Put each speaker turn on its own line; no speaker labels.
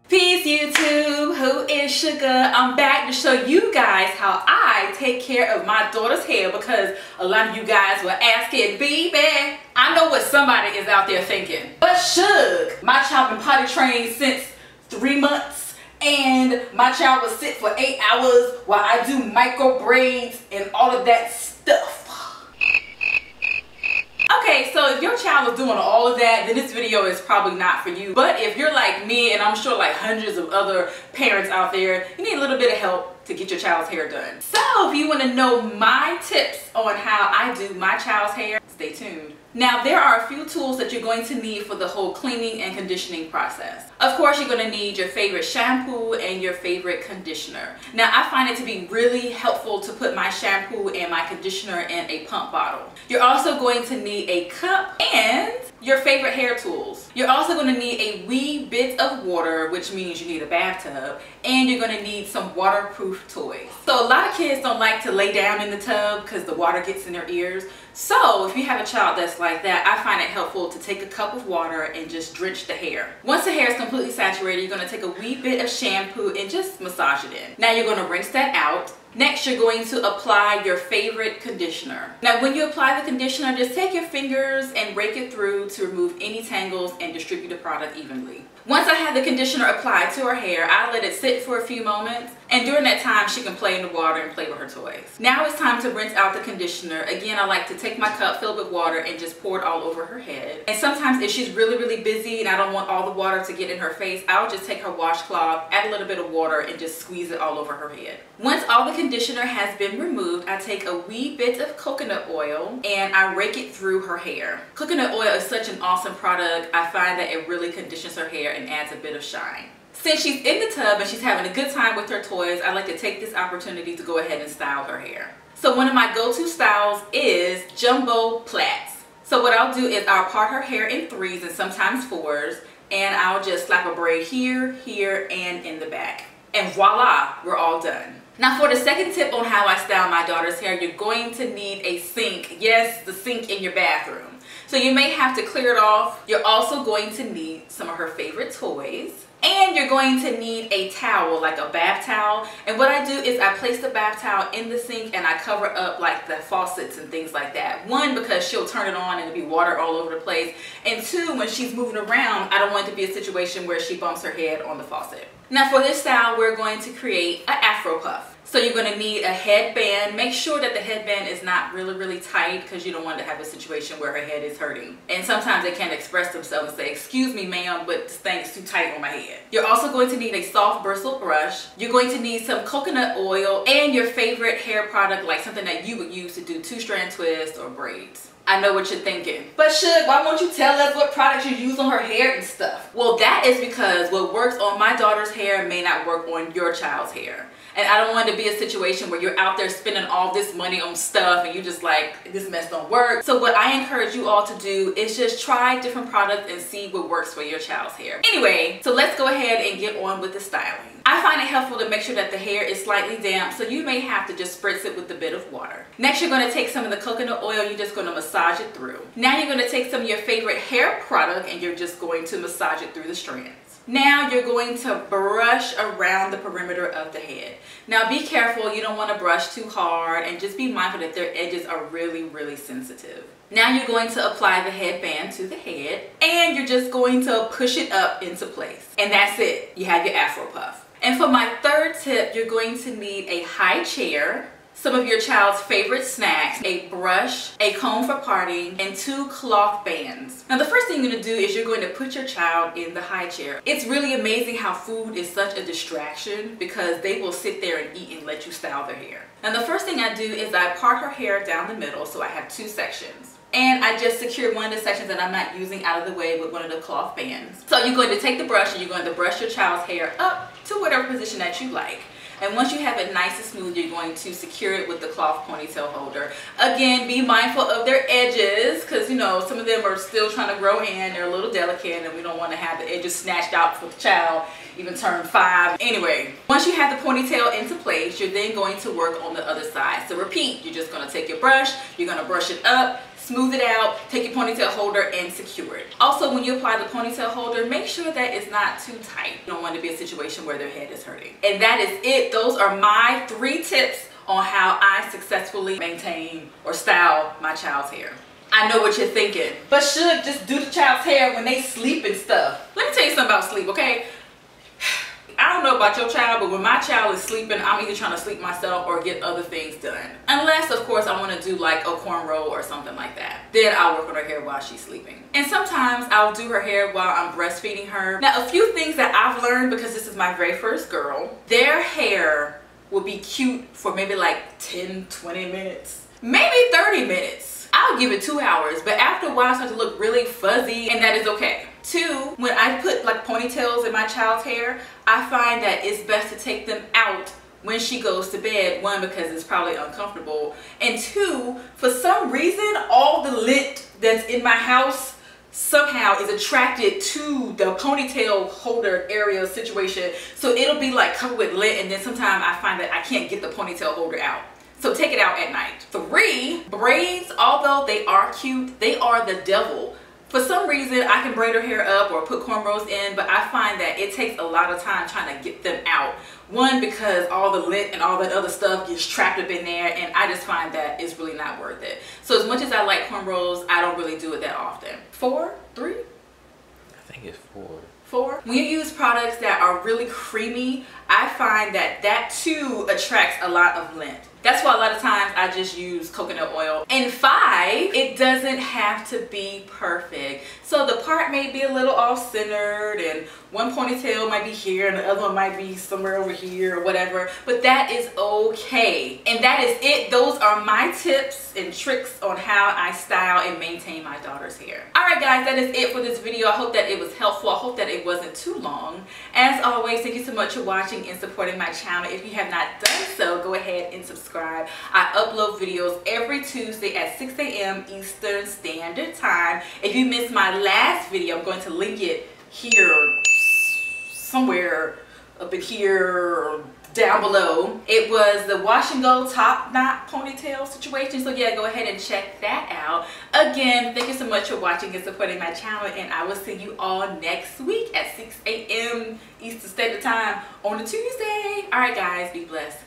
Peace YouTube, who is Sugar? I'm back to show you guys how I take care of my daughter's hair because a lot of you guys were asking, baby. I know what somebody is out there thinking. But Sugar, my child been potty trained since 3 months and my child will sit for 8 hours while I do micro braids and all of that stuff. Okay, so if your child is doing all of that, then this video is probably not for you. But if you're like me, and I'm sure like hundreds of other parents out there, you need a little bit of help to get your child's hair done. So if you want to know my tips on how I do my child's hair, stay tuned. Now there are a few tools that you're going to need for the whole cleaning and conditioning process. Of course, you're going to need your favorite shampoo and your favorite conditioner. Now I find it to be really helpful to put my shampoo and my conditioner in a pump bottle. You're also going to need a cup and your favorite hair tools. You're also going to need a wee bit of water, which means you need a bathtub, and you're going to need some waterproof toys. So a lot of kids don't like to lay down in the tub because the water gets in their ears. So if you have a child that's like that, I find it helpful to take a cup of water and just drench the hair. Once the hair is completely saturated, you're going to take a wee bit of shampoo and just massage it in. Now you're going to rinse that out. Next, you're going to apply your favorite conditioner. Now, when you apply the conditioner, just take your fingers and rake it through to remove any tangles and distribute the product evenly. Once I have the conditioner applied to her hair, I let it sit for a few moments, and during that time, she can play in the water and play with her toys. Now it's time to rinse out the conditioner. Again, I like to take my cup filled with water and just pour it all over her head. And sometimes if she's really busy and I don't want all the water to get in her face, I'll just take her washcloth, add a little bit of water, and just squeeze it all over her head. Once all the conditioner has been removed, I take a wee bit of coconut oil and I rake it through her hair. Coconut oil is such an awesome product. I find that it really conditions her hair and adds a bit of shine. Since she's in the tub and she's having a good time with her toys, I like to take this opportunity to go ahead and style her hair. So one of my go-to styles is jumbo plaits. So what I'll do is I'll part her hair in 3s and sometimes 4s, and I'll just slap a braid here, here, and in the back. And voila, we're all done. Now for the second tip on how I style my daughter's hair, you're going to need a sink. Yes, the sink in your bathroom. So you may have to clear it off. You're also going to need some of her favorite toys. And you're going to need a towel, like a bath towel. And what I do is I place the bath towel in the sink and I cover up like the faucets and things like that. 1, because she'll turn it on and it'll be water all over the place. And 2, when she's moving around, I don't want it to be a situation where she bumps her head on the faucet. Now for this style, we're going to create an Afro puff. So you're going to need a headband. Make sure that the headband is not really tight because you don't want to have a situation where her head is hurting. And sometimes they can't express themselves and say, excuse me ma'am, but this thing is too tight on my head. You're also going to need a soft bristle brush. You're going to need some coconut oil and your favorite hair product, like something that you would use to do 2-strand twists or braids. I know what you're thinking. But Shug, why won't you tell us what products you use on her hair and stuff? Well, that is because what works on my daughter's hair may not work on your child's hair. And I don't want it to be a situation where you're out there spending all this money on stuff and you just like, this mess don't work. So what I encourage you all to do is just try different products and see what works for your child's hair. Anyway, so let's go ahead and get on with the styling. I find it helpful to make sure that the hair is slightly damp, so you may have to just spritz it with a bit of water. Next, you're going to take some of the coconut oil, you're just going to massage it through. Now you're going to take some of your favorite hair product and you're just going to massage it through the strands. Now you're going to brush around the perimeter of the head. Now be careful, you don't want to brush too hard, and just be mindful that their edges are really sensitive. Now you're going to apply the headband to the head and you're just going to push it up into place. And that's it. You have your Afro puff. And for my third tip, you're going to need a high chair, some of your child's favorite snacks, a brush, a comb for parting, and 2 cloth bands. Now the first thing you're going to do is you're going to put your child in the high chair. It's really amazing how food is such a distraction because they will sit there and eat and let you style their hair. Now the first thing I do is I part her hair down the middle, so I have 2 sections. And I just secure one of the sections that I'm not using out of the way with one of the cloth bands. So you're going to take the brush and you're going to brush your child's hair up to whatever position that you like. And once you have it nice and smooth, you're going to secure it with the cloth ponytail holder. Again, be mindful of their edges because, you know, some of them are still trying to grow in. They're a little delicate and we don't want to have the edges snatched out for the child even turn 5. Anyway, once you have the ponytail into place, you're then going to work on the other side. So repeat, you're just going to take your brush, you're going to brush it up, smooth it out, take your ponytail holder and secure it. Also, when you apply the ponytail holder, make sure that it's not too tight. You don't want to be a situation where their head is hurting. And that is it. Those are my 3 tips on how I successfully maintain or style my child's hair. I know what you're thinking, but should just do the child's hair when they sleep and stuff. Let me tell you something about sleep, okay? I don't know about your child, but when my child is sleeping, I'm either trying to sleep myself or get other things done. Unless, of course, I want to do like a cornrow or something like that. Then I'll work on her hair while she's sleeping. And sometimes I'll do her hair while I'm breastfeeding her. Now, a few things that I've learned, because this is my very first girl, their hair will be cute for maybe like 10, 20 minutes, maybe 30 minutes. I'll give it 2 hours, but after a while it starts to look really fuzzy, and that is okay. 2, when I put like ponytails in my child's hair, I find that it's best to take them out when she goes to bed. 1, because it's probably uncomfortable, and 2, for some reason all the lint that's in my house somehow is attracted to the ponytail holder area situation, so it'll be like covered with lint, and then sometimes I find that I can't get the ponytail holder out. So take it out at night. 3, braids, although they are cute, they are the devil. For some reason, I can braid her hair up or put cornrows in, but I find that it takes a lot of time trying to get them out. 1, because all the lint and all that other stuff gets trapped up in there, and I just find that it's really not worth it. So as much as I like cornrows, I don't really do it that often. 4, 3?
I think it's 4.
4. When you use products that are really creamy, I find that that too attracts a lot of lint. That's why a lot of times I just use coconut oil. And 5, it doesn't have to be perfect. So the part may be a little off-centered, and one ponytail might be here and the other one might be somewhere over here or whatever, but that is okay. And that is it. Those are my tips and tricks on how I style and maintain my daughter's hair. Alright guys, that is it for this video. I hope that it was helpful. I hope that it wasn't too long. As always, thank you so much for watching and supporting my channel. If you have not done so, go ahead and subscribe. I upload videos every Tuesday at 6 a.m. Eastern Standard Time. If you missed my last video, I'm going to link it here, somewhere up in here, or down below. It was the wash and go top knot ponytail situation, so yeah, go ahead and check that out. Again, thank you so much for watching and supporting my channel, and I will see you all next week at 6 a.m. Eastern Standard Time on a Tuesday. Alright guys, be blessed.